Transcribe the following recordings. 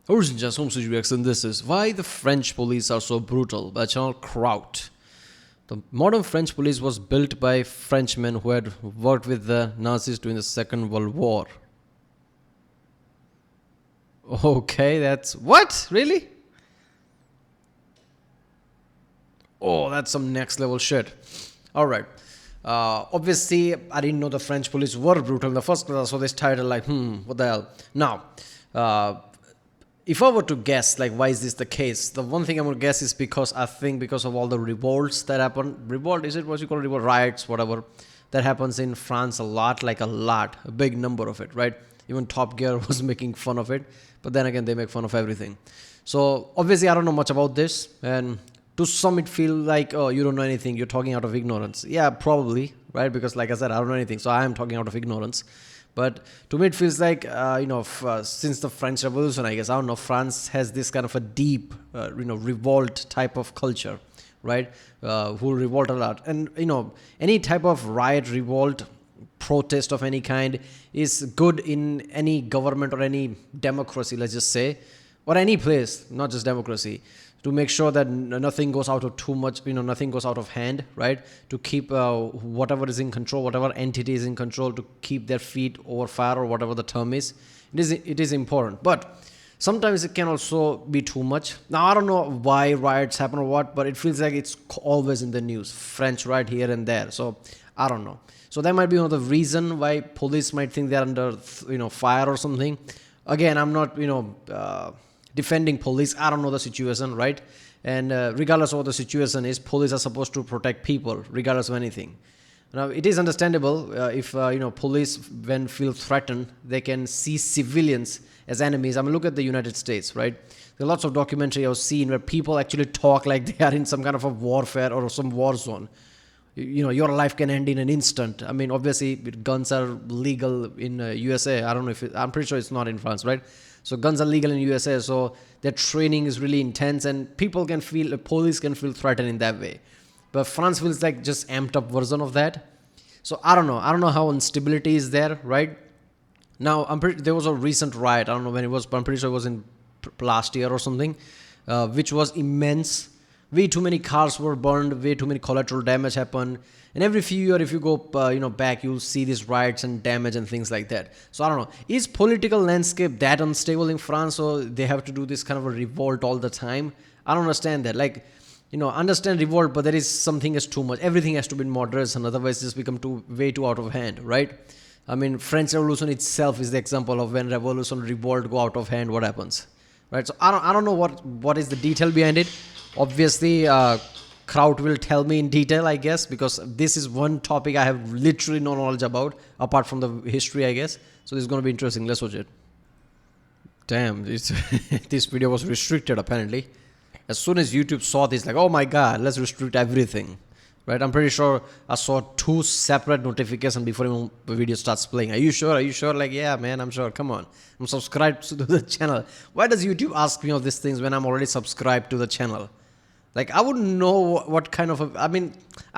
Original just home reaction. This is why the French police are so brutal by channel Kraut. The modern French police was built by Frenchmen who had worked with the Nazis during the Second World War. Okay, that's what? Really? Oh, that's some next level shit. All right. Obviously, I didn't know the French police were brutal in the first place, so this title, like, what the hell? Now, if I were to guess, like, why is this the case? The one thing I'm going to guess is because I think because of all the revolts that happen. Revolt, is it what you call revolt? Riots, whatever. That happens in France a lot, a big number of it, right? Even Top Gear was making fun of it. But then again, they make fun of everything. So, obviously, I don't know much about this. And to some, it feels like, oh, you don't know anything. You're talking out of ignorance. Yeah, probably, right? Because, like I said, I don't know anything. So, I am talking out of ignorance. But to me, it feels like, since the French Revolution, I guess, I don't know, France has this kind of a deep, revolt type of culture, right? Who revolt a lot. And, any type of riot, revolt, protest of any kind is good in any government or any democracy, let's just say, or any place, not just democracy, to make sure that nothing goes out of too much, nothing goes out of hand, right? To keep whatever is in control, whatever entity is in control, to keep their feet over fire or whatever the term is. It is important. But sometimes it can also be too much. Now, I don't know why riots happen or what, but it feels like it's always in the news. French riot here and there. So, I don't know. So, that might be one of the reason why police might think they're under, fire or something. Again, I'm not, defending police. I don't know the situation, right? And regardless of what the situation is, police are supposed to protect people regardless of anything. Now, it is understandable if police, when feel threatened, they can see civilians as enemies. I mean, look at the United States, right? There are lots of documentary I've seen where people actually talk like they are in some kind of a warfare or some war zone. Your life can end in an instant. I mean, obviously, guns are legal in USA. I don't know I'm pretty sure it's not in France, right? So guns are legal in USA. So their training is really intense, and police can feel threatened in that way. But France feels like just amped up version of that. So I don't know. I don't know how instability is there, right? Now, there was a recent riot. I don't know when it was, but I'm pretty sure it was in last year or something, which was immense. Way too many cars were burned, way too many collateral damage happened. And every few years, if you go back, you'll see these riots and damage and things like that. So I don't know. Is political landscape that unstable in France, or they have to do this kind of a revolt all the time? I don't understand that. Like, understand revolt, but there is something is too much. Everything has to be in moderation, otherwise it's become way too out of hand, right? I mean, French Revolution itself is the example of when revolution, revolt go out of hand, what happens, right? So I don't know what is the detail behind it. Obviously, Kraut will tell me in detail, I guess, because this is one topic I have literally no knowledge about, apart from the history, I guess. So this is going to be interesting. Let's watch it. Damn, this video was restricted, apparently. As soon as YouTube saw this, like, oh my god, let's restrict everything. Right? I'm pretty sure I saw 2 separate notifications before even the video starts playing. Are you sure? Are you sure? Like, yeah, man, I'm sure. Come on. I'm subscribed to the channel. Why does YouTube ask me all these things when I'm already subscribed to the channel? Like, I wouldn't know what kind of I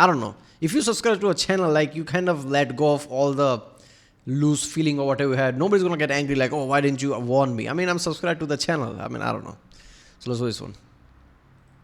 don't know. If you subscribe to a channel, like, you kind of let go of all the loose feeling or whatever you had. Nobody's going to get angry like, oh, why didn't you warn me? I'm subscribed to the channel. I don't know. So let's do this one.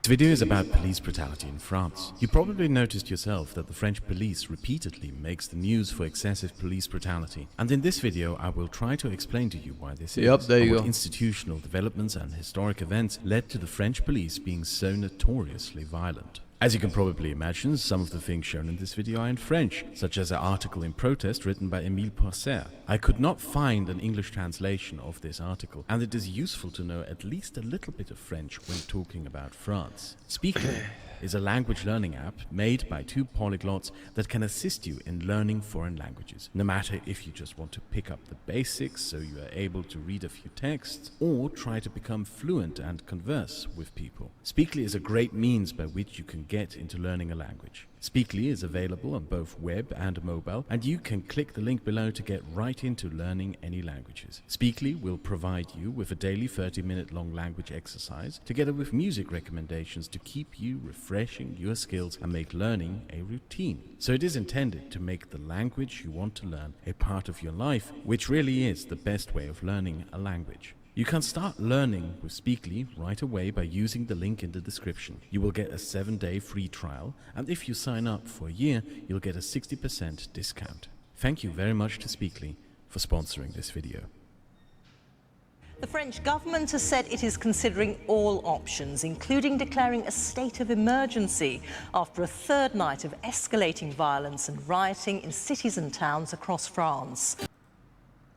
This video is about police brutality in France. You probably noticed yourself that the French police repeatedly makes the news for excessive police brutality. And in this video, I will try to explain to you why this is. There you what go. Institutional developments and historic events led to the French police being so notoriously violent. As you can probably imagine, some of the things shown in this video are in French, such as an article in protest written by Émile Pourcer. I could not find an English translation of this article, and it is useful to know at least a little bit of French when talking about France. Speakly is a language learning app made by 2 polyglots that can assist you in learning foreign languages, no matter if you just want to pick up the basics so you are able to read a few texts, or try to become fluent and converse with people. Speakly is a great means by which you can get into learning a language. Speakly is available on both web and mobile, and you can click the link below to get right into learning any languages. Speakly will provide you with a daily 30-minute long language exercise, together with music recommendations to keep you refreshing your skills and make learning a routine. So it is intended to make the language you want to learn a part of your life, which really is the best way of learning a language. You can start learning with Speakly right away by using the link in the description. You will get a 7-day free trial, and if you sign up for a year, you'll get a 60% discount. Thank you very much to Speakly for sponsoring this video. The French government has said it is considering all options, including declaring a state of emergency after a third night of escalating violence and rioting in cities and towns across France.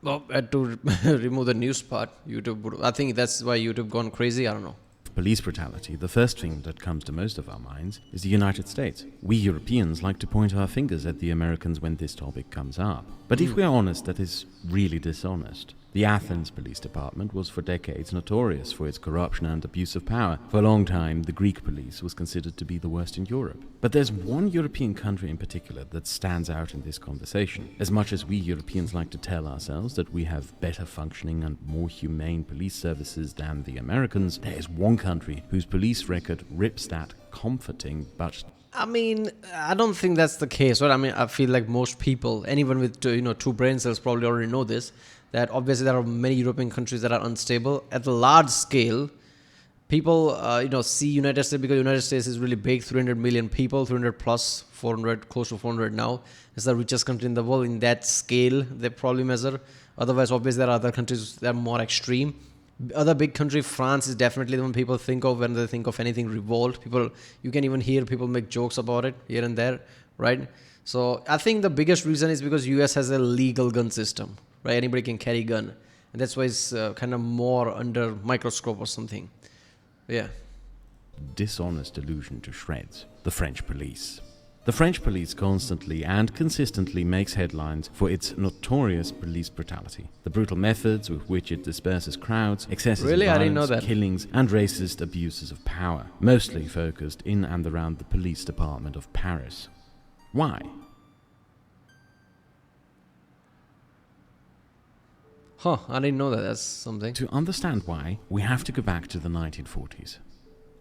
Well, I had to remove the news part. YouTube, I think that's why YouTube gone crazy. I don't know. Police brutality, the first thing that comes to most of our minds is the United States. We Europeans like to point our fingers at the Americans when this topic comes up. But if we are honest, that is really dishonest. The Athens Police Department was for decades notorious for its corruption and abuse of power. For a long time, the Greek police was considered to be the worst in Europe. But there's one European country in particular that stands out in this conversation. As much as we Europeans like to tell ourselves that we have better functioning and more humane police services than the Americans, there is one country whose police record rips that comforting but I mean, I don't think that's the case, right? I mean, I feel like most people, anyone with two brain cells probably already know this, that obviously there are many European countries that are unstable. At a large scale, people, see United States because United States is really big, 300 million people, 300 plus, 400, close to 400 now. It's the richest country in the world. In that scale, they probably measure. Otherwise, obviously, there are other countries that are more extreme. Other big country, France is definitely the one people think of when they think of anything revolt. You can even hear people make jokes about it here and there, right? So I think the biggest reason is because US has a legal gun system, right? Anybody can carry a gun, and that's why it's kind of more under microscope or something. Yeah. dishonest illusion to shreds. The French police. The French police constantly and consistently makes headlines for its notorious police brutality. The brutal methods with which it disperses crowds, excessive violence, killings, and racist abuses of power, mostly focused in and around the police department of Paris. Why? Huh, I didn't know that. That's something. To understand why, we have to go back to the 1940s.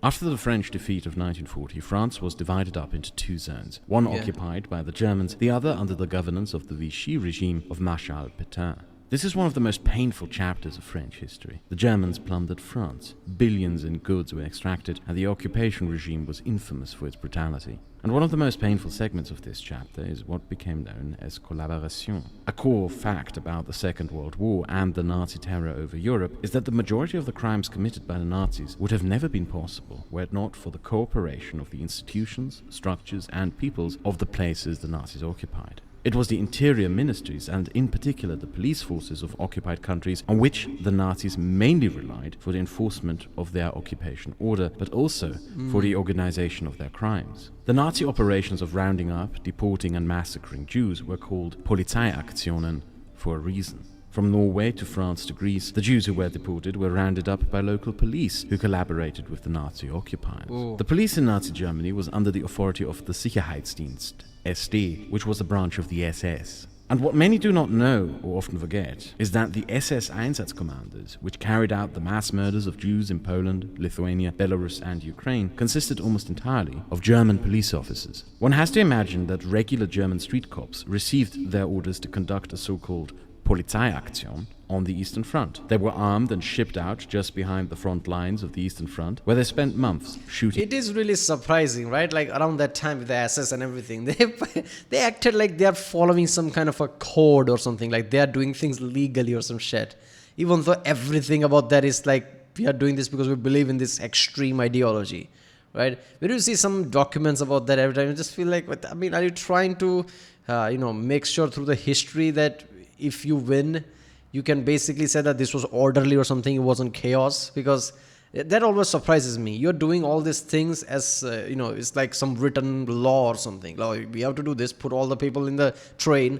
After the French defeat of 1940, France was divided up into two zones, one occupied by the Germans, the other under the governance of the Vichy regime of Marshal Pétain. This is one of the most painful chapters of French history. The Germans plundered France. Billions in goods were extracted, and the occupation regime was infamous for its brutality. And one of the most painful segments of this chapter is what became known as collaboration. A core fact about the Second World War and the Nazi terror over Europe is that the majority of the crimes committed by the Nazis would have never been possible were it not for the cooperation of the institutions, structures, and peoples of the places the Nazis occupied. It was the interior ministries, and in particular the police forces of occupied countries, on which the Nazis mainly relied for the enforcement of their occupation order, but also for the organization of their crimes. The Nazi operations of rounding up, deporting and massacring Jews were called Polizeiaktionen for a reason. From Norway to France to Greece, the Jews who were deported were rounded up by local police who collaborated with the Nazi occupiers. Ooh. The police in Nazi Germany was under the authority of the Sicherheitsdienst, SD, which was a branch of the SS. And what many do not know, or often forget, is that the SS Einsatzkommanders, which carried out the mass murders of Jews in Poland, Lithuania, Belarus and Ukraine, consisted almost entirely of German police officers. One has to imagine that regular German street cops received their orders to conduct a so-called Polizeiaktion on the Eastern Front. They were armed and shipped out just behind the front lines of the Eastern Front, where they spent months shooting. It is really surprising, right? Like around that time with the SS and everything, they acted like they are following some kind of a code or something, like they are doing things legally or some shit. Even though everything about that is like, we are doing this because we believe in this extreme ideology, right? When you see some documents about that every time, you just feel like, I mean, are you trying to, make sure through the history that if you win, you can basically say that this was orderly or something, it wasn't chaos? Because that always surprises me. You're doing all these things as, it's like some written law or something. Like, we have to do this, put all the people in the train,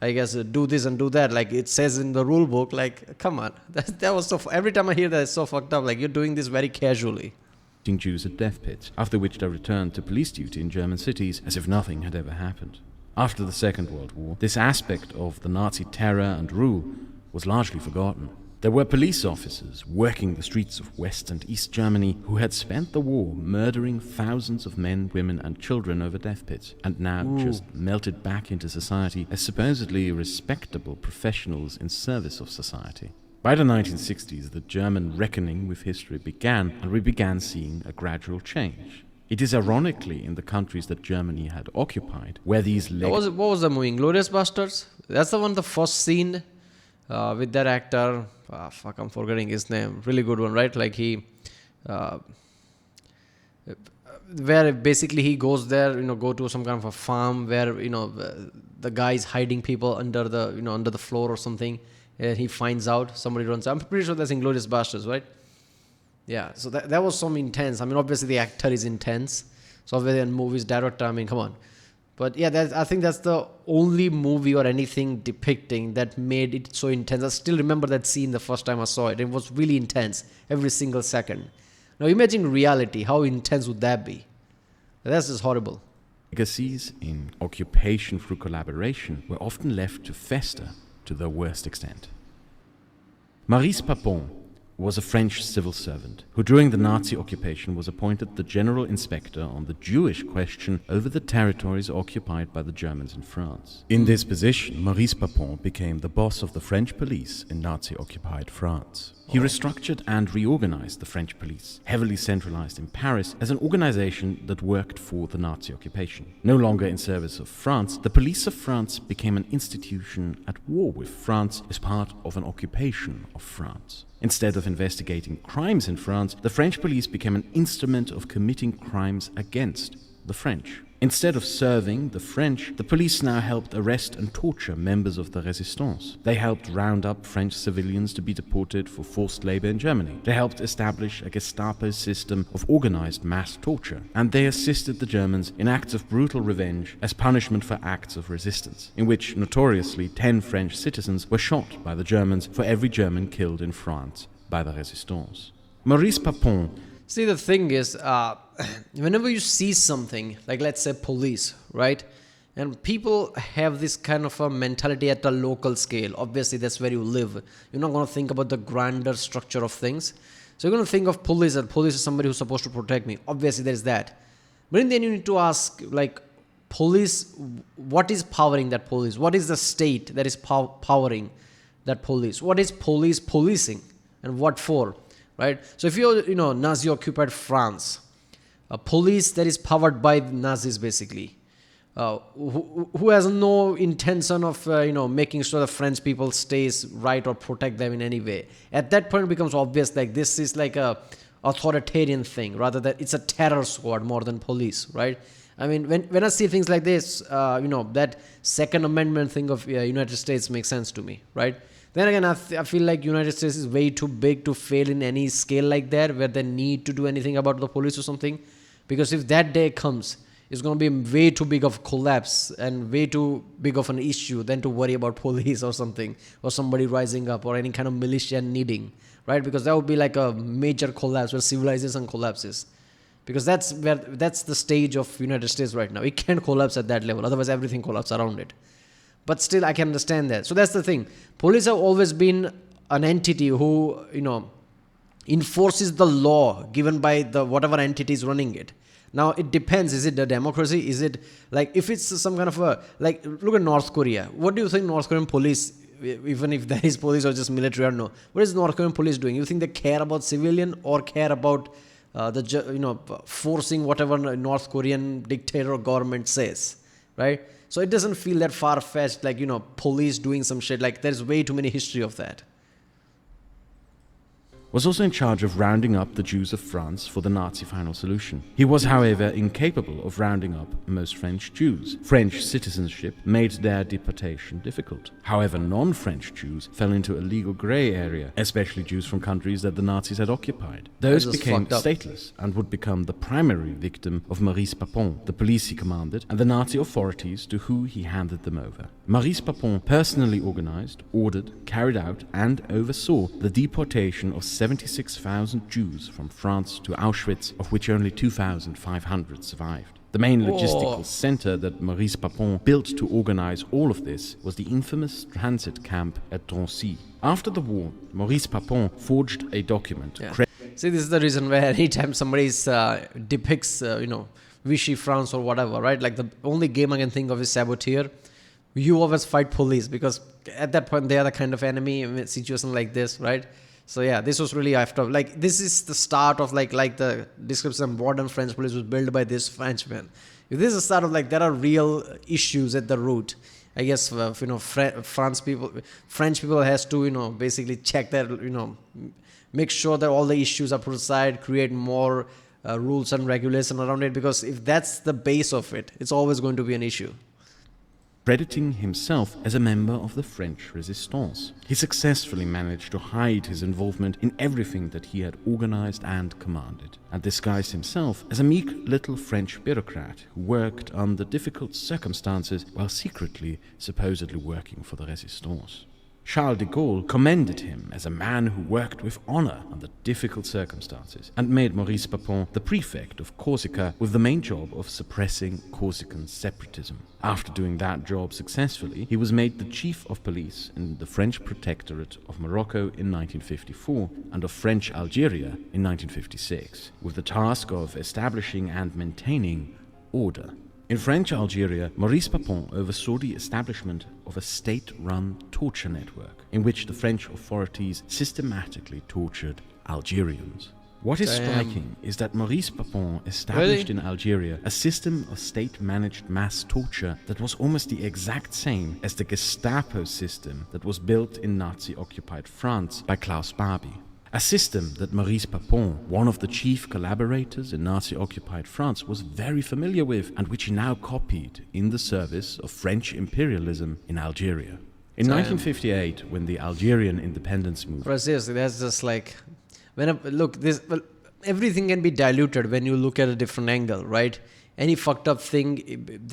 I guess do this and do that. Like it says in the rule book, like, come on. That was so, every time I hear that, it's so fucked up. Like you're doing this very casually. Jews at death pits, after which they returned to police duty in German cities as if nothing had ever happened. After the Second World War, this aspect of the Nazi terror and rule was largely forgotten. There were police officers working the streets of West and East Germany who had spent the war murdering thousands of men, women and children over death pits, and now just melted back into society as supposedly respectable professionals in service of society. By the 1960s, the German reckoning with history began, and we began seeing a gradual change. It is ironically in the countries that Germany had occupied where these What was the movie? Glorious Bastards? That's the one, the first scene with that actor. I'm forgetting his name. Really good one, right? Like where basically he goes there, go to some kind of a farm where, the guy's hiding people under the floor or something. And he finds out, somebody runs. I'm pretty sure that's Inglourious Basterds, right? Yeah, so that was some intense. I mean, obviously the actor is intense. So obviously in movies, director, I mean, come on. But yeah, I think that's the only movie or anything depicting that made it so intense. I still remember that scene the first time I saw it. It was really intense, every single second. Now imagine reality. How intense would that be? That's just horrible. legacies in occupation through collaboration were often left to fester to their worst extent. Maurice Papon was a French civil servant who during the Nazi occupation was appointed the general inspector on the Jewish question over the territories occupied by the Germans in France. In this position, Maurice Papon became the boss of the French police in Nazi-occupied France. He restructured and reorganized the French police, heavily centralized in Paris, as an organization that worked for the Nazi occupation. No longer in service of France, the police of France became an institution at war with France as part of an occupation of France. Instead of investigating crimes in France, the French police became an instrument of committing crimes against the French. Instead of serving the French, the police now helped arrest and torture members of the Resistance. They helped round up French civilians to be deported for forced labor in Germany. They helped establish a Gestapo system of organized mass torture. And they assisted the Germans in acts of brutal revenge as punishment for acts of resistance, in which notoriously 10 French citizens were shot by the Germans for every German killed in France by the Resistance. Maurice Papon. See, the thing is, whenever you see something, like let's say police, right? And people have this kind of a mentality at a local scale. Obviously, that's where you live. You're not going to think about the grander structure of things. So you're going to think of police, and police is somebody who's supposed to protect me. Obviously, there's that. But then you need to ask, like, police, what is powering that police? What is the state that is powering that police? What is police policing? And what for? Right? So if you're, Nazi-occupied France, a police that is powered by the Nazis, basically, who has no intention of, making sure the French people stays right or protect them in any way. At that point, it becomes obvious, like, this is like a authoritarian thing, rather than it's a terror squad more than police, right? I mean, when I see things like this, that Second Amendment thing of United States makes sense to me, right? Then again, I feel like United States is way too big to fail in any scale like that, where they need to do anything about the police or something. Because if that day comes, it's going to be way too big of collapse and way too big of an issue than to worry about police or something, or somebody rising up, or any kind of militia needing, right? Because that would be like a major collapse where civilization collapses. Because that's the stage of United States right now. It can't collapse at that level, otherwise everything collapses around it. But still, I can understand that. So that's the thing. Police have always been an entity who, enforces the law given by the whatever entity is running it. Now, it depends. Is it a democracy? Is it, like, if it's some kind of a, like, look at North Korea. What do you think North Korean police, even if there is police or just military or no, what is North Korean police doing? You think they care about civilian or care about forcing whatever North Korean dictator or government says, right? So it doesn't feel that far-fetched, like, police doing some shit. Like, there's way too many history of that. Was also in charge of rounding up the Jews of France for the Nazi final solution. He was, however, incapable of rounding up most French Jews. French citizenship made their deportation difficult. However, non-French Jews fell into a legal grey area, especially Jews from countries that the Nazis had occupied. Those became stateless and would become the primary victim of Maurice Papon, the police he commanded, and the Nazi authorities to who he handed them over. Maurice Papon personally organized, ordered, carried out, and oversaw the deportation of 76,000 Jews from France to Auschwitz, of which only 2,500 survived. The main logistical center that Maurice Papon built to organize all of this was the infamous transit camp at Drancy. After the war, Maurice Papon forged a document. See, this is the reason where anytime somebody depicts, Vichy France or whatever, right? Like, the only game I can think of is Saboteur, you always fight police, because at that point they are the kind of enemy in a situation like this, right? So yeah, this was really after, like, this is the start of like the description of modern French police was built by this Frenchman. This is the start of, like, there are real issues at the root. I guess French people has to basically check that, make sure that all the issues are put aside, create more rules and regulation around it, because if that's the base of it, it's always going to be an issue. Crediting himself as a member of the French resistance, he successfully managed to hide his involvement in everything that he had organized and commanded, and disguised himself as a meek little French bureaucrat who worked under difficult circumstances while secretly, supposedly working for the resistance. Charles de Gaulle commended him as a man who worked with honor under difficult circumstances, and made Maurice Papon the prefect of Corsica with the main job of suppressing Corsican separatism. After doing that job successfully, he was made the chief of police in the French Protectorate of Morocco in 1954 and of French Algeria in 1956, with the task of establishing and maintaining order. In French Algeria, Maurice Papon oversaw the establishment of a state-run torture network in which the French authorities systematically tortured Algerians. What is striking is that Maurice Papon established in Algeria a system of state-managed mass torture that was almost the exact same as the Gestapo system that was built in Nazi-occupied France by Klaus Barbie. A system that Maurice Papon, one of the chief collaborators in Nazi-occupied France, was very familiar with, and which he now copied in the service of French imperialism in Algeria. In 1958, when the Algerian independence movement... Seriously, that's just like... everything can be diluted when you look at a different angle, right? Any fucked up thing,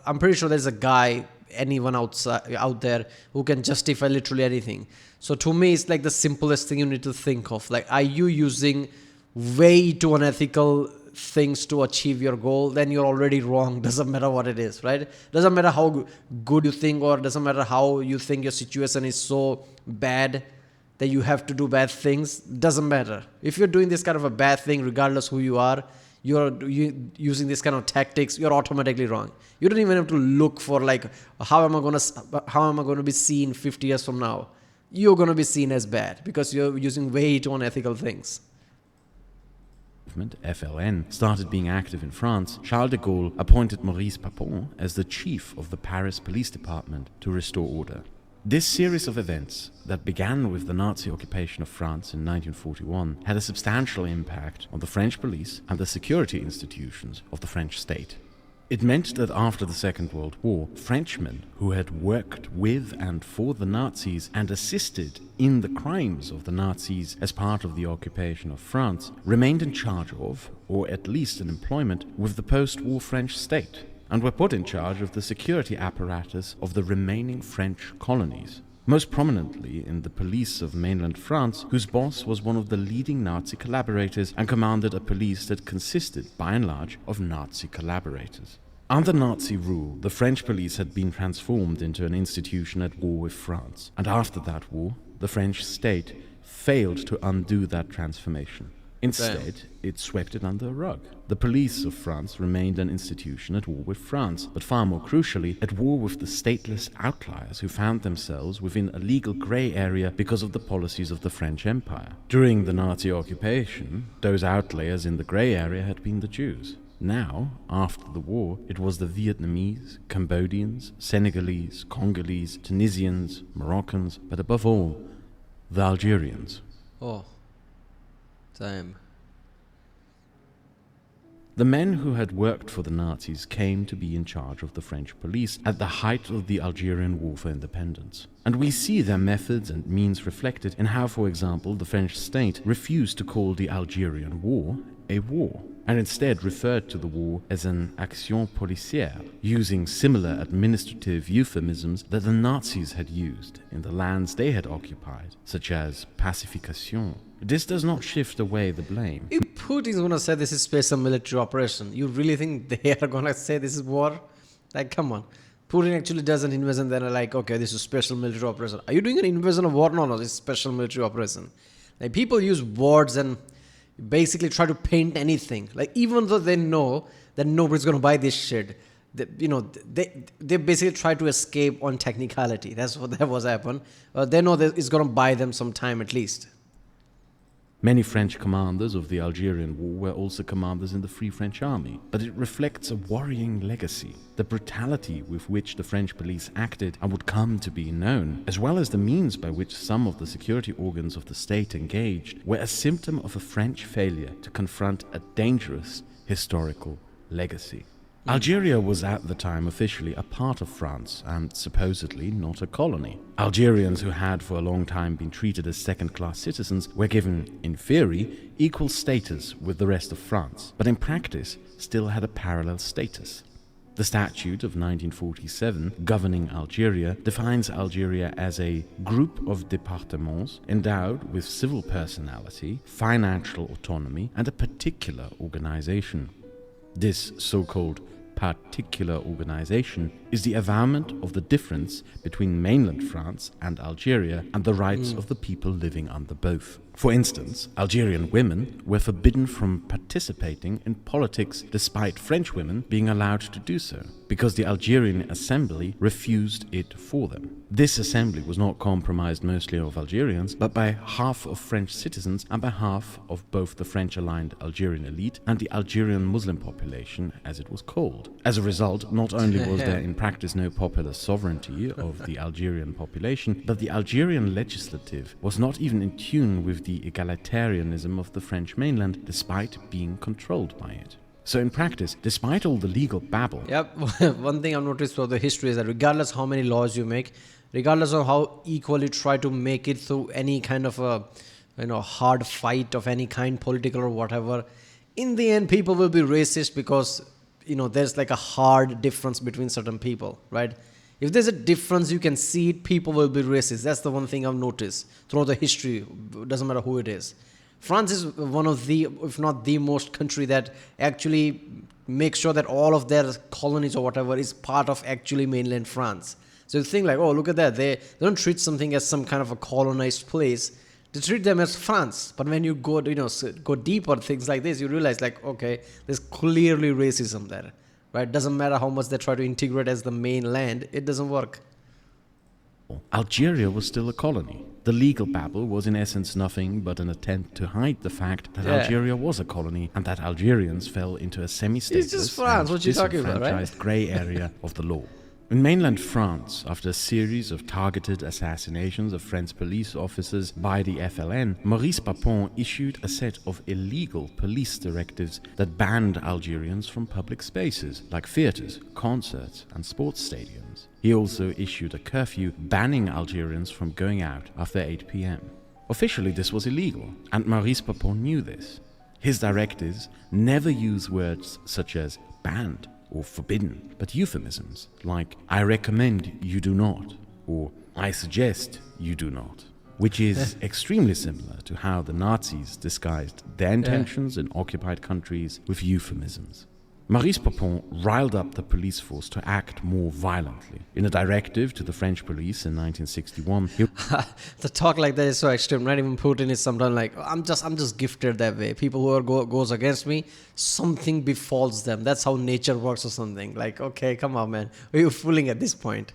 I'm pretty sure there's a guy, anyone out there who can justify literally anything. So to me, it's like the simplest thing you need to think of. Like, are you using way too unethical things to achieve your goal? Then you're already wrong. Doesn't matter what it is, right? Doesn't matter how good you think, or doesn't matter how you think your situation is so bad that you have to do bad things. Doesn't matter. If you're doing this kind of a bad thing, regardless who you are, you're using this kind of tactics, you're automatically wrong. You don't even have to look for, like, how am I going to be seen 50 years from now? You're going to be seen as bad because you're using way too unethical things. FLN started being active in France. Charles de Gaulle appointed Maurice Papon as the chief of the Paris police department to restore order. This series of events that began with the Nazi occupation of France in 1941 had a substantial impact on the French police and the security institutions of the French state. It meant that after the Second World War, Frenchmen who had worked with and for the Nazis and assisted in the crimes of the Nazis as part of the occupation of France remained in charge of, or at least in employment with, the post-war French state, and were put in charge of the security apparatus of the remaining French colonies, most prominently in the police of mainland France, whose boss was one of the leading Nazi collaborators and commanded a police that consisted, by and large, of Nazi collaborators. Under Nazi rule, the French police had been transformed into an institution at war with France, and after that war, the French state failed to undo that transformation. Instead, it swept it under a rug. The police of France remained an institution at war with France, but far more crucially, at war with the stateless outliers who found themselves within a legal grey area because of the policies of the French Empire. During the Nazi occupation, those outliers in the grey area had been the Jews. Now, after the war, it was the Vietnamese, Cambodians, Senegalese, Congolese, Tunisians, Moroccans, but above all, the Algerians. Oh. Damn. The men who had worked for the Nazis came to be in charge of the French police at the height of the Algerian War for Independence. And we see their methods and means reflected in how, for example, the French state refused to call the Algerian War a war, and instead referred to the war as an action policière, using similar administrative euphemisms that the Nazis had used in the lands they had occupied, such as pacification. This does not shift away the blame. If Putin's going to say this is special military operation, you really think they are going to say this is war? Like, come on. Putin actually does an invasion, then like, okay, this is special military operation. Are you doing an invasion of war? No, this is special military operation. Like, people use words and basically try to paint anything. Like, even though they know that nobody's going to buy this shit, they basically try to escape on technicality. That's what that was happened. They know that it's going to buy them some time at least. Many French commanders of the Algerian War were also commanders in the Free French Army, but it reflects a worrying legacy. The brutality with which the French police acted and would come to be known, as well as the means by which some of the security organs of the state engaged, were a symptom of a French failure to confront a dangerous historical legacy. Algeria was at the time officially a part of France and supposedly not a colony. Algerians who had for a long time been treated as second-class citizens were given, in theory, equal status with the rest of France, but in practice still had a parallel status. The Statute of 1947 governing Algeria defines Algeria as a group of départements endowed with civil personality, financial autonomy, and a particular organization. This so-called particular organization is the avowment of the difference between mainland France and Algeria and the rights of the people living under both. For instance, Algerian women were forbidden from participating in politics despite French women being allowed to do so, because the Algerian Assembly refused it for them. This assembly was not comprised mostly of Algerians, but by half of French citizens and by half of both the French-aligned Algerian elite and the Algerian Muslim population, as it was called. As a result, not only was there in practice no popular sovereignty of the Algerian population, but the Algerian legislative was not even in tune with the egalitarianism of the French mainland, despite being controlled by it. So in practice, despite all the legal babble... Yep, one thing I've noticed throughout the history is that regardless how many laws you make, regardless of how equal you try to make it through any kind of a hard fight of any kind, political or whatever, in the end people will be racist because there's like a hard difference between certain people, right? If there's a difference, you can see it, people will be racist. That's the one thing I've noticed throughout the history. It doesn't matter who it is. France is one of the, if not the most country that actually makes sure that all of their colonies or whatever is part of actually mainland France. So you think like, oh, look at that. They don't treat something as some kind of a colonized place. They treat them as France. But when you go, go deeper, things like this, you realize like, okay, there's clearly racism there. Right? Doesn't matter how much they try to integrate as the mainland, it doesn't work. Algeria was still a colony. The legal babble was in essence nothing but an attempt to hide the fact that Algeria was a colony and that Algerians fell into a semi-stateless It's just France, what you talking about, right? disenfranchised grey area of the law. In mainland France, after a series of targeted assassinations of French police officers by the FLN, Maurice Papon issued a set of illegal police directives that banned Algerians from public spaces like theatres, concerts and sports stadiums. He also issued a curfew banning Algerians from going out after 8 p.m. Officially this was illegal, and Maurice Papon knew this. His directives never use words such as banned or forbidden, but euphemisms like "I recommend you do not" or "I suggest you do not," which is extremely similar to how the Nazis disguised their intentions in occupied countries with euphemisms. Maurice Papon riled up the police force to act more violently. In a directive to the French police in 1961, the talk like that is so extreme, right? Even Putin is sometimes like, I'm just gifted that way. People who goes against me, something befalls them. That's how nature works or something. Like, okay, come on, man. Are you fooling at this point?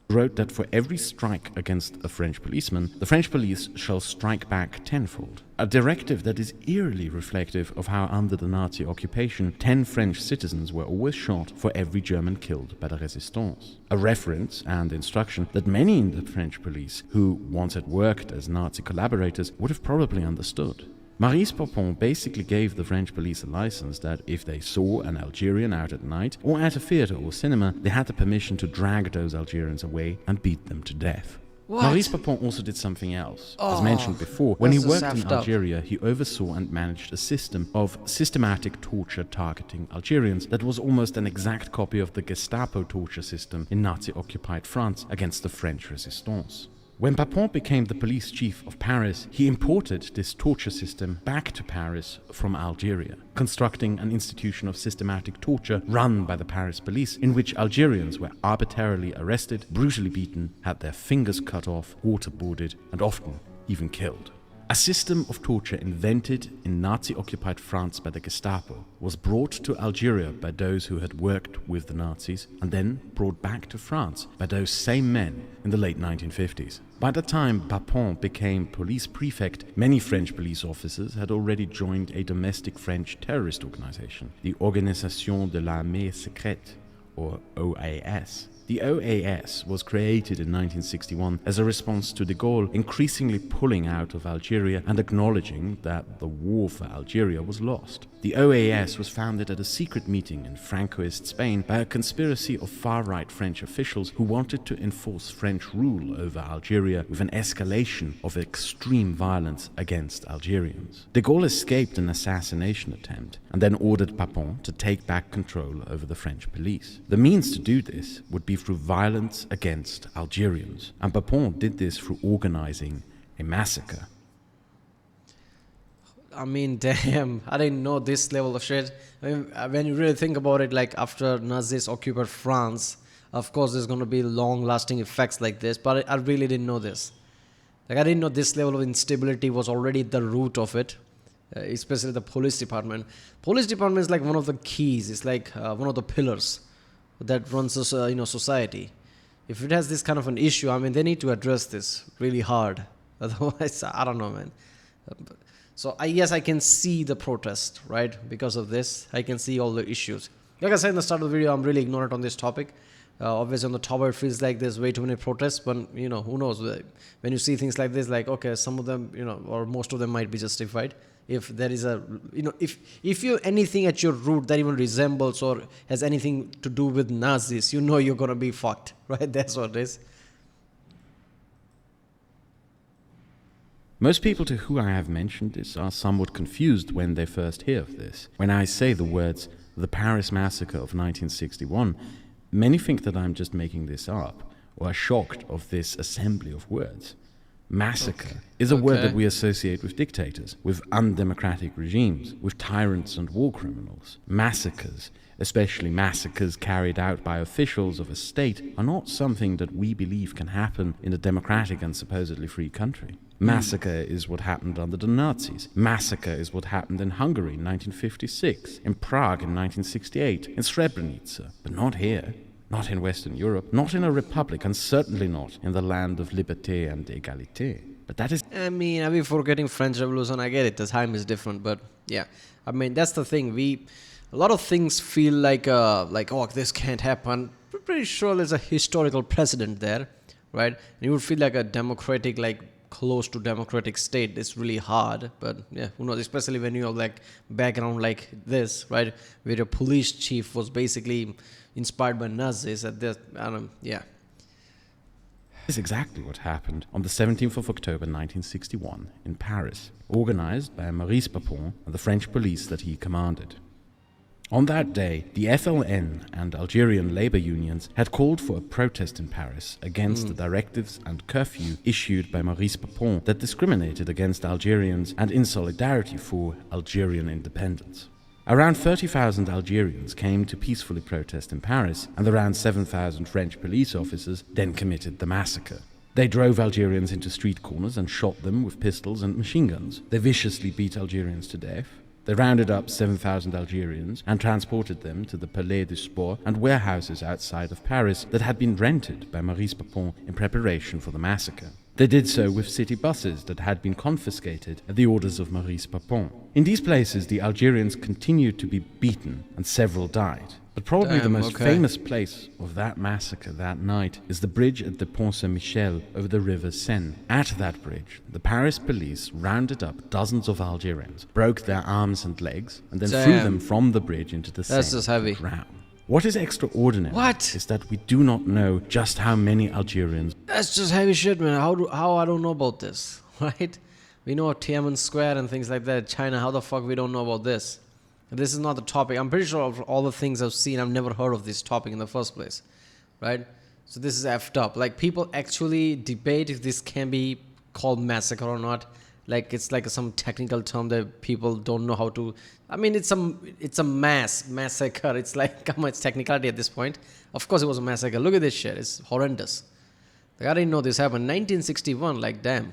Wrote that for every strike against a French policeman, the French police shall strike back tenfold. A directive that is eerily reflective of how under the Nazi occupation 10 French citizens were always shot for every German killed by the Resistance. A reference and instruction that many in the French police, who once had worked as Nazi collaborators, would have probably understood. Maurice Papon basically gave the French police a license that if they saw an Algerian out at night or at a theatre or cinema, they had the permission to drag those Algerians away and beat them to death. What? Maurice Papon also did something else. As mentioned before, when he worked in Algeria, he oversaw and managed a system of systematic torture targeting Algerians that was almost an exact copy of the Gestapo torture system in Nazi-occupied France against the French resistance. When Papon became the police chief of Paris, he imported this torture system back to Paris from Algeria, constructing an institution of systematic torture run by the Paris police, in which Algerians were arbitrarily arrested, brutally beaten, had their fingers cut off, waterboarded, and often even killed. A system of torture invented in Nazi-occupied France by the Gestapo was brought to Algeria by those who had worked with the Nazis and then brought back to France by those same men in the late 1950s. By the time Papon became police prefect, many French police officers had already joined a domestic French terrorist organization, the Organisation de l'Armée Secrète, or OAS. The OAS was created in 1961 as a response to de Gaulle increasingly pulling out of Algeria and acknowledging that the war for Algeria was lost. The OAS was founded at a secret meeting in Francoist Spain by a conspiracy of far-right French officials who wanted to enforce French rule over Algeria with an escalation of extreme violence against Algerians. De Gaulle escaped an assassination attempt and then ordered Papon to take back control over the French police. The means to do this would be through violence against Algerians, and Papon did this through organizing a massacre. I mean, damn, I didn't know this level of shit. I mean, when you really think about it, like after Nazis occupied France, of course there's going to be long-lasting effects like this, but I really didn't know this. Like, I didn't know this level of instability was already the root of it, especially the police department. Police department is like one of the keys, it's like one of the pillars that runs society. If it has this kind of an issue, I mean, they need to address this really hard. Otherwise, I don't know, man. So yes, I can see the protest, right? Because of this, I can see all the issues. Like I said in the start of the video, I'm really ignorant on this topic. Obviously on the top it feels like there's way too many protests, but who knows? When you see things like this, like, okay, some of them, or most of them might be justified. If there is a, if you anything at your root that even resembles or has anything to do with Nazis, you're gonna be fucked, right? That's what it is. Most people to whom I have mentioned this are somewhat confused when they first hear of this. When I say the words, the Paris Massacre of 1961, many think that I'm just making this up, or are shocked of this assembly of words. Massacre is a word that we associate with dictators, with undemocratic regimes, with tyrants and war criminals. Massacres, especially massacres carried out by officials of a state, are not something that we believe can happen in a democratic and supposedly free country. Massacre is what happened under the Nazis. Massacre is what happened in Hungary in 1956, in Prague in 1968, in Srebrenica, but not here. Not in Western Europe, not in a republic, and certainly not in the land of liberté and égalité. But that is... I mean, are we forgetting French Revolution? I get it, the time is different, but yeah. I mean, that's the thing. A lot of things feel like, oh, this can't happen. We're pretty sure there's a historical precedent there, right? And you would feel like a democratic, close to democratic state. It's really hard, but yeah, who knows, especially when you have background like this, right, where your police chief was basically inspired by Nazis at this, yeah. This is exactly what happened on the 17th of October 1961 in Paris, organized by Maurice Papon and the French police that he commanded. On that day, the FLN and Algerian labor unions had called for a protest in Paris against the directives and curfew issued by Maurice Papon that discriminated against Algerians and in solidarity for Algerian independence. Around 30,000 Algerians came to peacefully protest in Paris, and around 7,000 French police officers then committed the massacre. They drove Algerians into street corners and shot them with pistols and machine guns. They viciously beat Algerians to death. They rounded up 7,000 Algerians and transported them to the Palais du Sport and warehouses outside of Paris that had been rented by Maurice Papon in preparation for the massacre. They did so with city buses that had been confiscated at the orders of Maurice Papon. In these places, the Algerians continued to be beaten and several died. But probably the most famous place of that massacre that night is the bridge at the Pont Saint-Michel over the river Seine. At that bridge, the Paris police rounded up dozens of Algerians, broke their arms and legs, and then threw them from the bridge into the Seine. That's just heavy. Drown. What is extraordinary is that we do not know just how many Algerians... That's just heavy shit, man. How I don't know about this, right? We know Tiananmen Square and things like that. China, how the fuck we don't know about this? This is not the topic. I'm pretty sure of all the things I've seen, I've never heard of this topic in the first place, right? So this is effed up. People actually debate if this can be called massacre or not. It's some technical term that people don't know how to... I mean, it's a massacre. It's how much technicality at this point. Of course it was a massacre. Look at this shit. It's horrendous. I didn't know this happened. 1961, damn.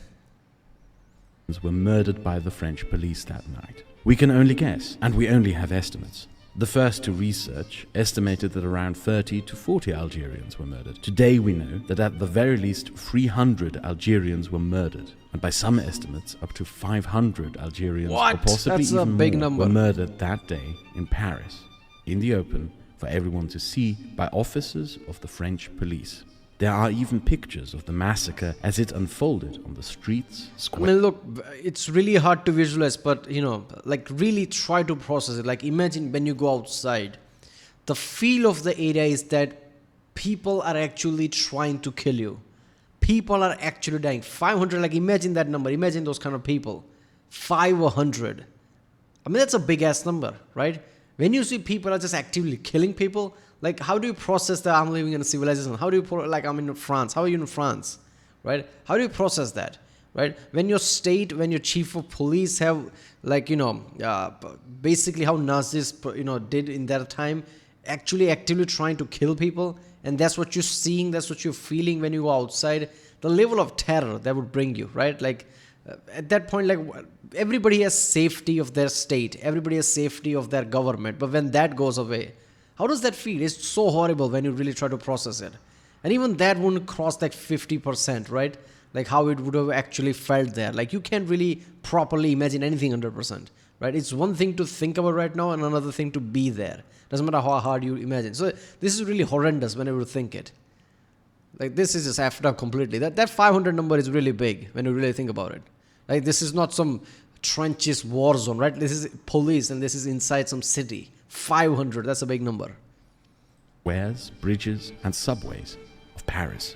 were murdered by the French police that night. We can only guess, and we only have estimates. The first to research estimated that around 30 to 40 Algerians were murdered. Today we know that at the very least 300 Algerians were murdered, and by some estimates up to 500 Algerians What? or possibly That's a even big more number. were murdered that day in Paris, in the open, for everyone to see, by officers of the French police. There are even pictures of the massacre as it unfolded on the streets, I squares. mean, look, it's really hard to visualize, but like really try to process it. Like imagine when you go outside, the feel of the area is that people are actually trying to kill you. People are actually dying. 500, like imagine that number. Imagine those kind of people. 500. I mean, that's a big ass number, right? When you see people are just actively killing people, like how do you process that I'm living in a civilization? How do you, like I'm in France. How are you in France, right? How do you process that, right? When your state, when your chief of police have like, basically how Nazis, did in their time, actually actively trying to kill people. And that's what you're seeing, that's what you're feeling when you go outside. The level of terror that would bring you, right? Like at that point, like everybody has safety of their state, everybody has safety of their government. But when that goes away, how does that feel? It's so horrible when you really try to process it. And even that wouldn't cross like 50%, right? Like how it would have actually felt there. Like you can't really properly imagine anything 100%, right? It's one thing to think about right now and another thing to be there. Doesn't matter how hard you imagine. So this is really horrendous whenever you think it. Like this is just effed up completely. That 500 number is really big when you really think about it. Like this is not some trenches war zone, right? This is police and this is inside some city. 500, that's a big number. Squares, bridges, and subways of Paris.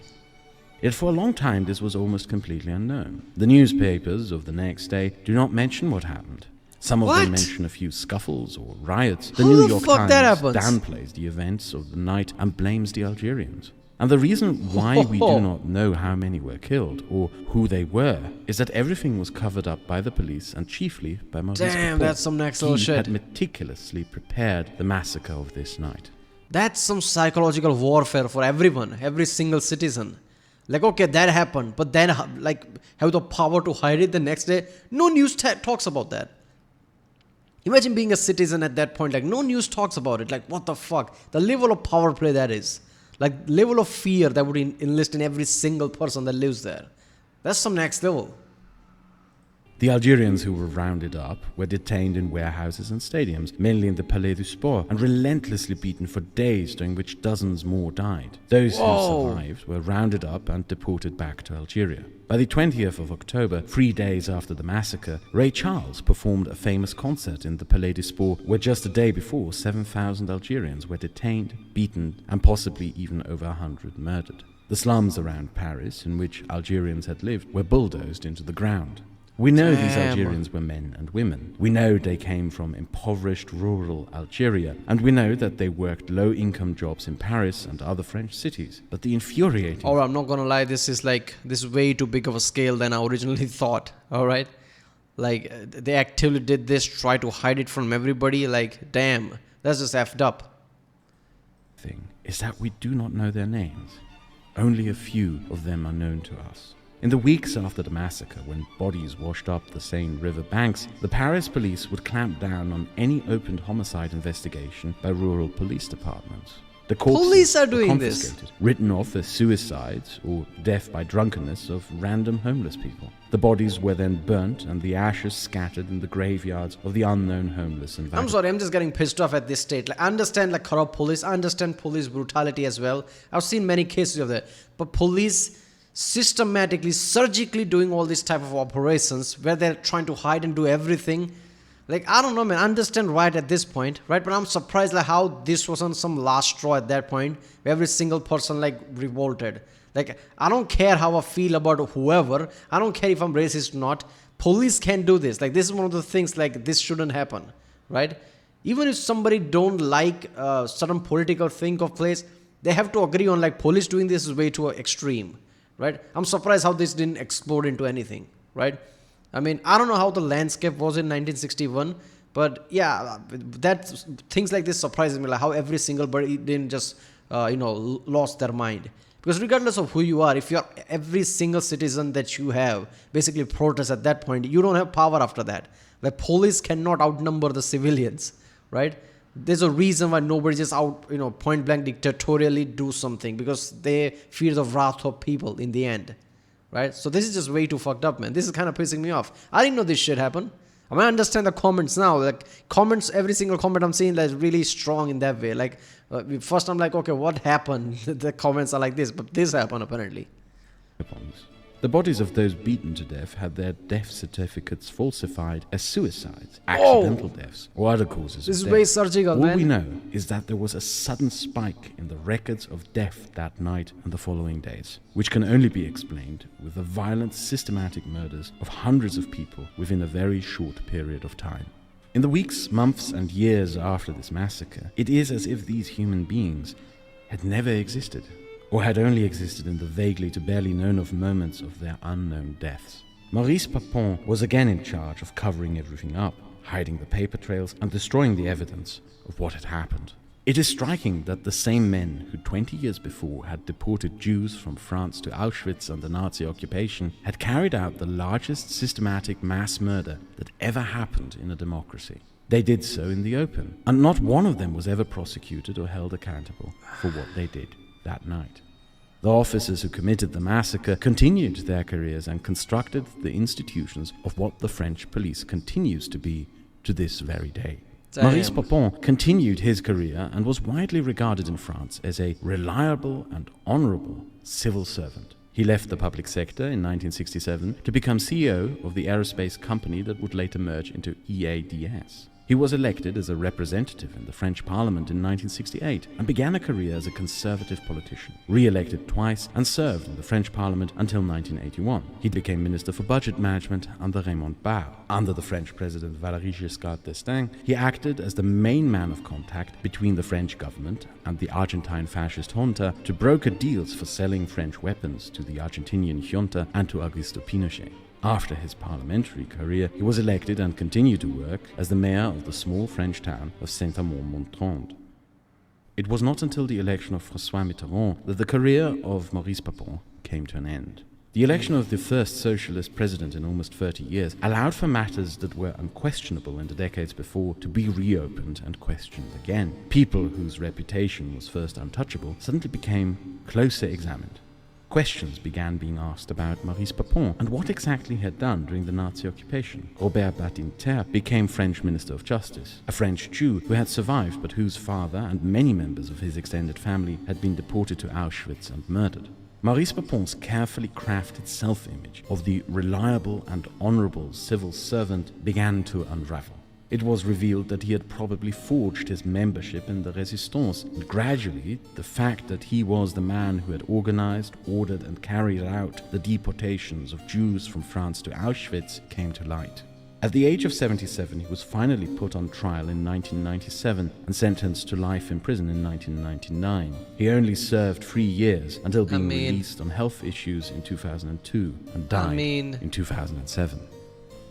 Yet for a long time this was almost completely unknown. The newspapers of the next day do not mention what happened. Some of them What? mention a few scuffles or riots. The How New the York fuck Times that happens? downplays the events of the night and blames the Algerians. And the reason why we do not know how many were killed or who they were is that everything was covered up by the police and chiefly by Maurice Damn, Papon. that's some next level He shit. had meticulously prepared the massacre of this night. That's some psychological warfare for everyone, every single citizen. Like, okay, that happened, but then, like, have the power to hide it the next day? No news talks about that. Imagine being a citizen at that point, like, no news talks about it. Like, what the fuck? The level of power play that is. Like, level of fear that would enlist in every single person that lives there. That's some next level. The Algerians who were rounded up were detained in warehouses and stadiums, mainly in the Palais du Sport, and relentlessly beaten for days, during which dozens more died. Those who survived were rounded up and deported back to Algeria. By the 20th of October, 3 days after the massacre, Ray Charles performed a famous concert in the Palais du Sport, where just a day before 7,000 Algerians were detained, beaten, and possibly even over 100 murdered. The slums around Paris, in which Algerians had lived, were bulldozed into the ground. We know these Algerians were men and women. We know they came from impoverished rural Algeria, and we know that they worked low-income jobs in Paris and other French cities. But the infuriating... Alright, I'm not gonna lie, this is way too big of a scale than I originally thought, alright? Like, they actively did this, try to hide it from everybody, like, damn, that's just effed up. thing is that we do not know their names. Only a few of them are known to us. In the weeks after the massacre, when bodies washed up the Seine river banks, the Paris police would clamp down on any opened homicide investigation by rural police departments. The corpses Police are were doing this. confiscated, written off as suicides or death by drunkenness of random homeless people. The bodies were then burnt and the ashes scattered in the graveyards of the unknown homeless and I'm vagabonds. sorry, I'm just getting pissed off at this state. Like, I understand like corrupt police, I understand police brutality as well. I've seen many cases of that. But police systematically, surgically doing all these type of operations where they're trying to hide and do everything. Like, I don't know, man, I understand right at this point, right? But I'm surprised like how this wasn't some last straw at that point where every single person like revolted. Like, I don't care how I feel about whoever. I don't care if I'm racist or not. Police can't do this. Like, this is one of the things like this shouldn't happen, right? Even if somebody don't like certain political thing of place, they have to agree on like police doing this is way too extreme, right? I'm surprised how this didn't explode into anything, right? I mean, I don't know how the landscape was in 1961, but yeah, that things like this surprises me, like how every single body didn't just, lost their mind. Because regardless of who you are, if you're every single citizen that you have basically protest at that point, you don't have power after that. The police cannot outnumber the civilians, right? There's a reason why nobody just out, point blank dictatorially do something, because they fear the wrath of people in the end, right? So this is just way too fucked up, man. This is kind of pissing me off. I didn't know this shit happened. I mean, I understand the comments now. Like, comments, every single comment I'm seeing is really strong in that way. Like, first I'm like, okay, what happened? The comments are like this, but this happened apparently. The bodies of those beaten to death had their death certificates falsified as suicides, accidental deaths, or other causes This of is death. way surgical, All man. we know is that there was a sudden spike in the records of death that night and the following days, which can only be explained with the violent, systematic murders of hundreds of people within a very short period of time. In the weeks, months, and years after this massacre, it is as if these human beings had never existed, or had only existed in the vaguely to barely known of moments of their unknown deaths. Maurice Papon was again in charge of covering everything up, hiding the paper trails and destroying the evidence of what had happened. It is striking that the same men who 20 years before had deported Jews from France to Auschwitz under Nazi occupation had carried out the largest systematic mass murder that ever happened in a democracy. They did so in the open, and not one of them was ever prosecuted or held accountable for what they did that night. The officers who committed the massacre continued their careers and constructed the institutions of what the French police continues to be to this very day. Damn. Maurice Papon continued his career and was widely regarded in France as a reliable and honorable civil servant. He left the public sector in 1967 to become CEO of the aerospace company that would later merge into EADS. He was elected as a representative in the French Parliament in 1968 and began a career as a conservative politician, re-elected twice and served in the French Parliament until 1981. He became Minister for Budget Management under Raymond Barre. Under the French President Valéry Giscard d'Estaing, he acted as the main man of contact between the French government and the Argentine fascist junta to broker deals for selling French weapons to the Argentinian junta and to Augusto Pinochet. After his parliamentary career, he was elected and continued to work as the mayor of the small French town of Saint-Amand-Montrond. It was not until the election of François Mitterrand that the career of Maurice Papon came to an end. The election of the first socialist president in almost 30 years allowed for matters that were unquestionable in the decades before to be reopened and questioned again. People whose reputation was first untouchable suddenly became closer examined. Questions began being asked about Maurice Papon and what exactly he had done during the Nazi occupation. Robert Badinter became French Minister of Justice, a French Jew who had survived but whose father and many members of his extended family had been deported to Auschwitz and murdered. Maurice Papon's carefully crafted self-image of the reliable and honorable civil servant began to unravel. It was revealed that he had probably forged his membership in the Resistance, and gradually the fact that he was the man who had organized, ordered and carried out the deportations of Jews from France to Auschwitz came to light. At the age of 77, he was finally put on trial in 1997 and sentenced to life in prison in 1999. He only served 3 years until being released on health issues in 2002 and died in 2007.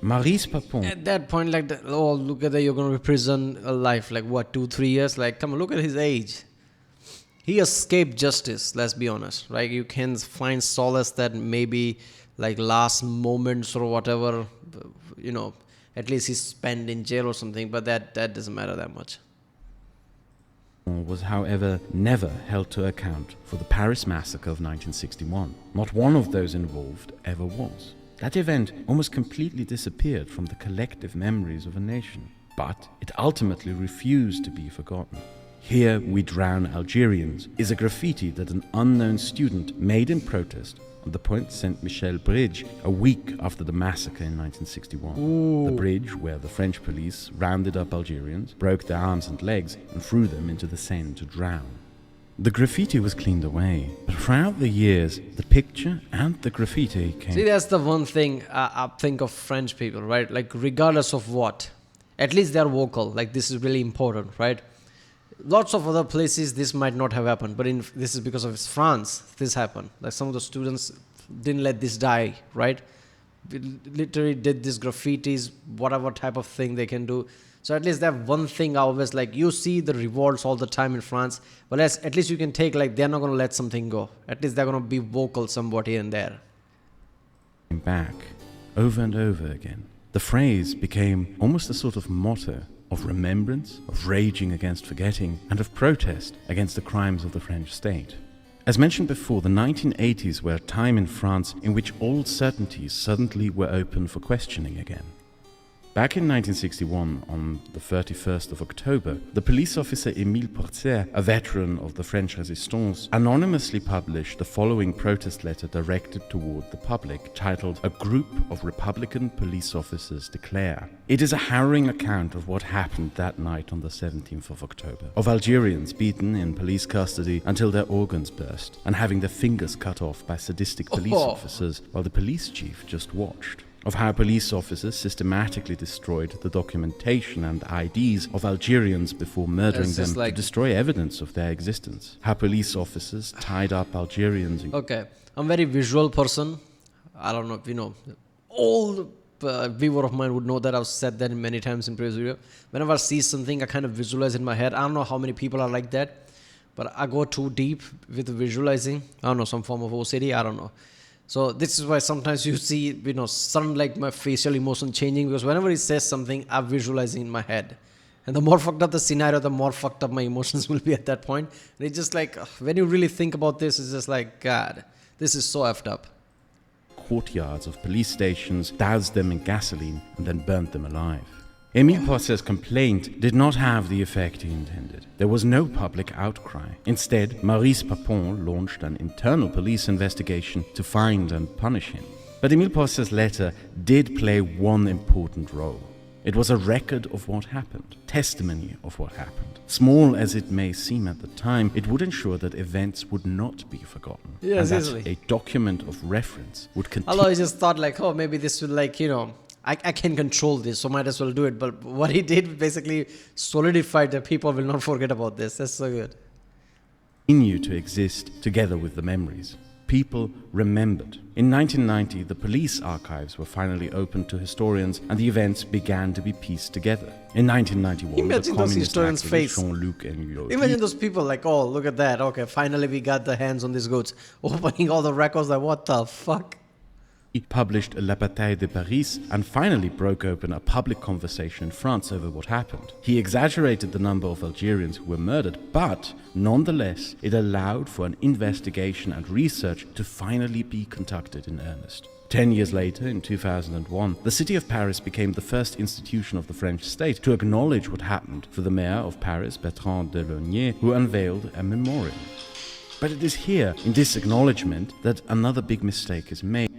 Maurice Papon. At that point, like, look at that, you're going to be prison life, like what, 2-3 years? Like, come on, look at his age. He escaped justice, let's be honest, right? You can find solace that maybe like last moments or whatever, at least he's spent in jail or something, but that doesn't matter that much. Was, however, never held to account for the Paris Massacre of 1961. Not one of those involved ever was. That event almost completely disappeared from the collective memories of a nation, but it ultimately refused to be forgotten. Here We Drown Algerians is a graffiti that an unknown student made in protest on the Point Saint-Michel bridge a week after the massacre in 1961. Ooh. The bridge where the French police rounded up Algerians, broke their arms and legs, and threw them into the Seine to drown. The graffiti was cleaned away, but throughout the years, the picture and the graffiti came... See, that's the one thing I think of French people, right? Like, regardless of what, at least they're vocal. Like, this is really important, right? Lots of other places, this might not have happened, but this is because of France, this happened. Like, some of the students didn't let this die, right? We literally did these graffitis, whatever type of thing they can do. So at least that one thing I always like, you see the revolts all the time in France, but at least you can take like, they're not going to let something go. At least they're going to be vocal somewhat here and there. Back, over and over again. The phrase became almost a sort of motto of remembrance, of raging against forgetting, and of protest against the crimes of the French state. As mentioned before, the 1980s were a time in France in which all certainties suddenly were open for questioning again. Back in 1961, on the 31st of October, the police officer Émile Portier, a veteran of the French Resistance, anonymously published the following protest letter directed toward the public, titled "A Group of Republican Police Officers Declare." It is a harrowing account of what happened that night on the 17th of October, of Algerians beaten in police custody until their organs burst, and having their fingers cut off by sadistic police officers while the police chief just watched. Of how police officers systematically destroyed the documentation and IDs of Algerians before murdering them to destroy evidence of their existence. How police officers tied up Algerians. Okay, I'm a very visual person. I don't know if you know. All viewer of mine would know that I've said that many times in previous video. Whenever I see something, I kind of visualize in my head. I don't know how many people are like that, but I go too deep with visualizing. I don't know, some form of OCD. I don't know. So this is why sometimes you see, sudden like my facial emotion changing, because whenever he says something, I'm visualizing in my head. And the more fucked up the scenario, the more fucked up my emotions will be at that point. And it's just like, when you really think about this, it's just like, God, this is so effed up. Courtyards of police stations, doused them in gasoline, and then burnt them alive. Émile Portier's complaint did not have the effect he intended. There was no public outcry. Instead, Maurice Papon launched an internal police investigation to find and punish him. But Émile Portier's letter did play one important role. It was a record of what happened, testimony of what happened. Small as it may seem at the time, it would ensure that events would not be forgotten. Yes, and easily. that a document of reference would continue. Although I just thought like, oh, maybe this will like, I can control this, so might as well do it. But what he did basically solidified that people will not forget about this. That's so good. Continue to exist together with the memories. People remembered. In 1990, the police archives were finally opened to historians, and the events began to be pieced together. In 1991, Imagine the those communist historians' activist face. Jean-Luc Englot. Imagine those people like, oh, look at that. Okay, finally we got the hands on these goods. Opening all the records, like, what the fuck? He published La Bataille de Paris and finally broke open a public conversation in France over what happened. He exaggerated the number of Algerians who were murdered, but nonetheless, it allowed for an investigation and research to finally be conducted in earnest. 10 years later, in 2001, the city of Paris became the first institution of the French state to acknowledge what happened through the mayor of Paris, Bertrand Delaunay, who unveiled a memorial. But it is here, in this acknowledgement, that another big mistake is made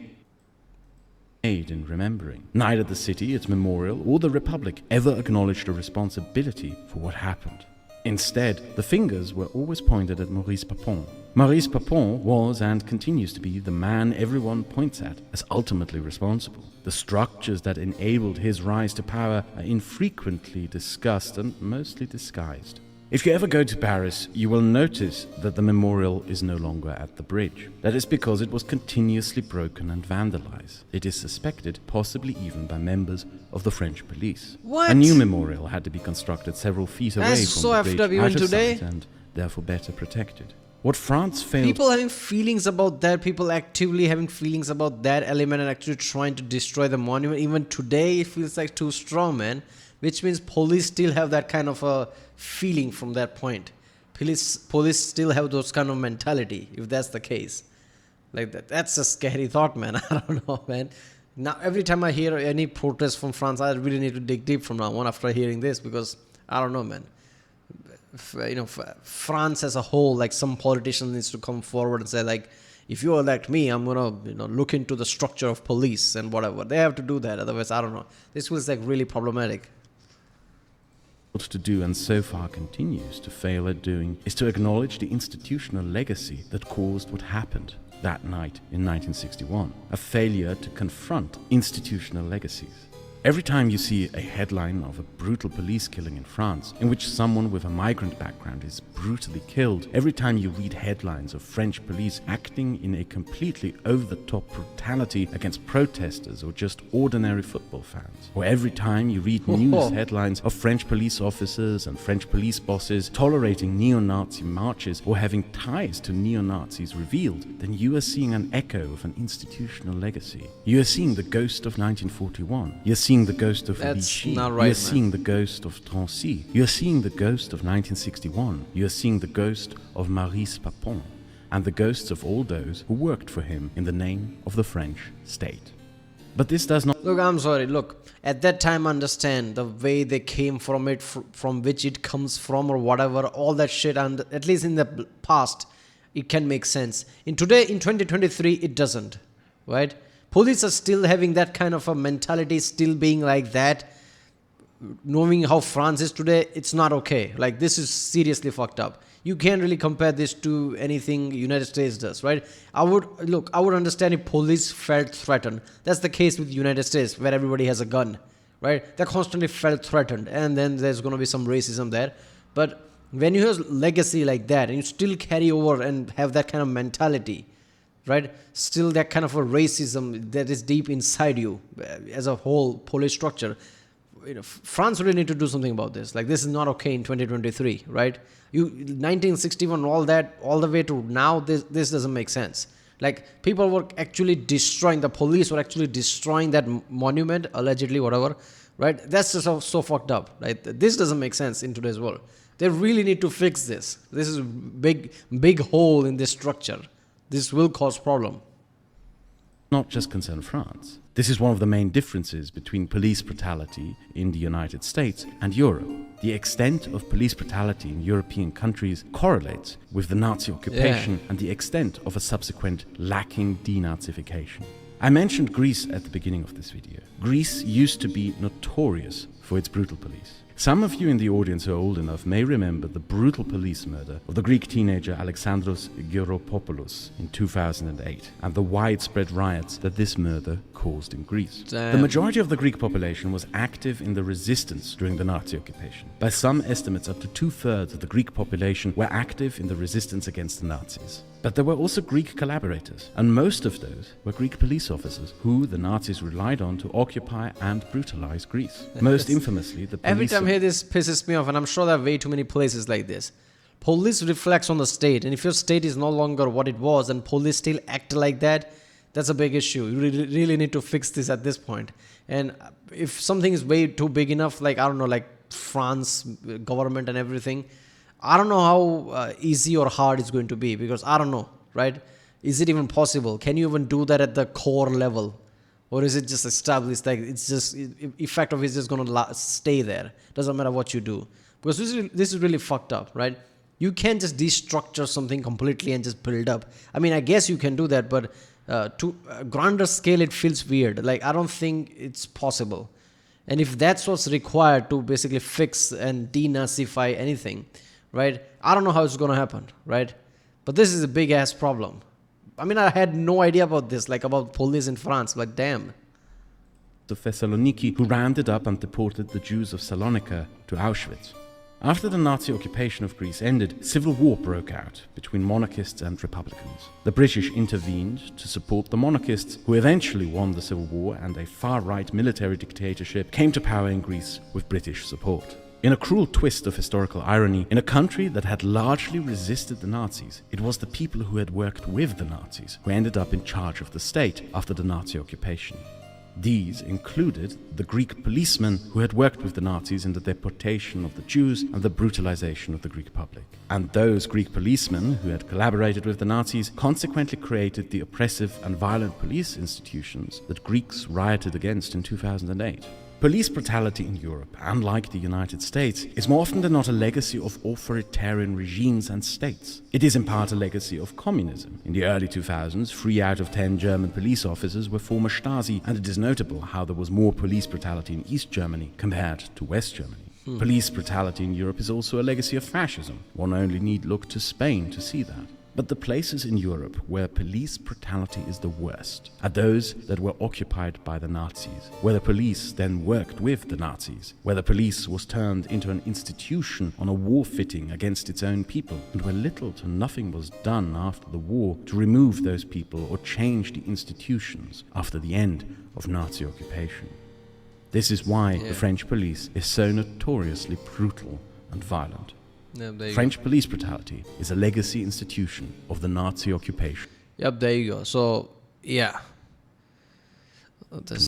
in remembering. Neither the city, its memorial, or the Republic ever acknowledged a responsibility for what happened. Instead, the fingers were always pointed at Maurice Papon. Maurice Papon was and continues to be the man everyone points at as ultimately responsible. The structures that enabled his rise to power are infrequently discussed and mostly disguised. If you ever go to Paris, you will notice that the memorial is no longer at the bridge. That is because it was continuously broken and vandalized. It is suspected, possibly even by members of the French police. What? A new memorial had to be constructed several feet away That's from so the effed bridge, up even out of today. sight, and therefore better protected. What France failed... People having feelings about that, people actively having feelings about that element and actually trying to destroy the monument. Even today, it feels like too strong, man. Which means police still have that kind of a feeling from that point. Police still have those kind of mentality, if that's the case. Like that's a scary thought, man. I don't know, man. Now, every time I hear any protest from France, I really need to dig deep from now on after hearing this, because I don't know, man. France as a whole, like some politician needs to come forward and say, like, if you elect me, I'm gonna look into the structure of police and whatever. They have to do that, otherwise, I don't know. This feels like really problematic. To do, and so far continues to fail at doing, is to acknowledge the institutional legacy that caused what happened that night in 1961. A failure to confront institutional legacies. Every time you see a headline of a brutal police killing in France, in which someone with a migrant background is brutally killed, every time you read headlines of French police acting in a completely over-the-top brutality against protesters or just ordinary football fans, or every time you read news headlines of French police officers and French police bosses tolerating neo-Nazi marches or having ties to neo-Nazis revealed, then you are seeing an echo of an institutional legacy. You are seeing the ghost of 1941. You are seeing the ghost of Vichy. Not right, you are seeing the ghost of Drancy. You are seeing the ghost of 1961. You are seeing the ghost of Maurice Papon, and the ghosts of all those who worked for him in the name of the French state. But this does not... Look, I'm sorry. Look, at that time, understand the way they came from it, from which it comes from or whatever, all that shit, and at least in the past, it can make sense. In 2023, it doesn't, right? Police are still having that kind of a mentality, still being like that. Knowing how France is today, it's not okay. Like, this is seriously fucked up. You can't really compare this to anything United States does, right? I would understand if police felt threatened. That's the case with United States, where everybody has a gun, right? They constantly felt threatened, and then there's going to be some racism there. But when you have legacy like that, and you still carry over and have that kind of mentality, right? Still that kind of a racism that is deep inside you as a whole police structure. France really need to do something about this. Like, this is not okay in 2023, right? 1961, all that, all the way to now, this doesn't make sense. Like, people were actually destroying, the police were actually destroying that monument, allegedly, whatever, right? That's just so fucked up, right? This doesn't make sense in today's world. They really need to fix this. This is a big hole in this structure. This will cause problem. Not just concern France. This is one of the main differences between police brutality in the United States and Europe. The extent of police brutality in European countries correlates with the Nazi occupation and the extent of a subsequent lacking denazification. I mentioned Greece at the beginning of this video. Greece used to be notorious for its brutal police. Some of you in the audience who are old enough may remember the brutal police murder of the Greek teenager Alexandros Geropopoulos in 2008 and the widespread riots that this murder caused in Greece. Damn. The majority of the Greek population was active in the resistance during the Nazi occupation. By some estimates, up to 2/3 of the Greek population were active in the resistance against the Nazis. But there were also Greek collaborators, and most of those were Greek police officers who the Nazis relied on to occupy and brutalize Greece. Most infamously, the police... Every time I hear this pisses me off, and I'm sure there are way too many places like this. Police reflects on the state, and if your state is no longer what it was and police still act like that, that's a big issue. You really need to fix this at this point. And if something is way too big enough, like, I don't know, like France government and everything, I don't know how easy or hard it's going to be, because I don't know, right? Is it even possible? Can you even do that at the core level? Or is it just established, like it's just, effect of it is just going to stay there? Doesn't matter what you do. Because this is really fucked up, right? You can't just destructure something completely and just build up. I mean, I guess you can do that, but to a grander scale, it feels weird. Like, I don't think it's possible. And if that's what's required to basically fix and denazify anything, right? I don't know how it's going to happen, right? But this is a big ass problem. I mean, I had no idea about this, like about police in France. Like, damn. The Thessaloniki, who rounded up and deported the Jews of Salonika to Auschwitz. After the Nazi occupation of Greece ended, civil war broke out between monarchists and republicans. The British intervened to support the monarchists, who eventually won the civil war, and a far-right military dictatorship came to power in Greece with British support. In a cruel twist of historical irony, in a country that had largely resisted the Nazis, it was the people who had worked with the Nazis who ended up in charge of the state after the Nazi occupation. These included the Greek policemen who had worked with the Nazis in the deportation of the Jews and the brutalization of the Greek public. And those Greek policemen who had collaborated with the Nazis consequently created the oppressive and violent police institutions that Greeks rioted against in 2008. Police brutality in Europe, unlike the United States, is more often than not a legacy of authoritarian regimes and states. It is in part a legacy of communism. In the early 2000s, 3 out of 10 German police officers were former Stasi, and it is notable how there was more police brutality in East Germany compared to West Germany. Police brutality in Europe is also a legacy of fascism. One only need look to Spain to see that. But the places in Europe where police brutality is the worst are those that were occupied by the Nazis, where the police then worked with the Nazis, where the police was turned into an institution on a war footing against its own people, and where little to nothing was done after the war to remove those people or change the institutions after the end of Nazi occupation. This is why the French police is so notoriously brutal and violent. French police brutality is a legacy institution of the Nazi occupation. Yep, there you go. So, yeah.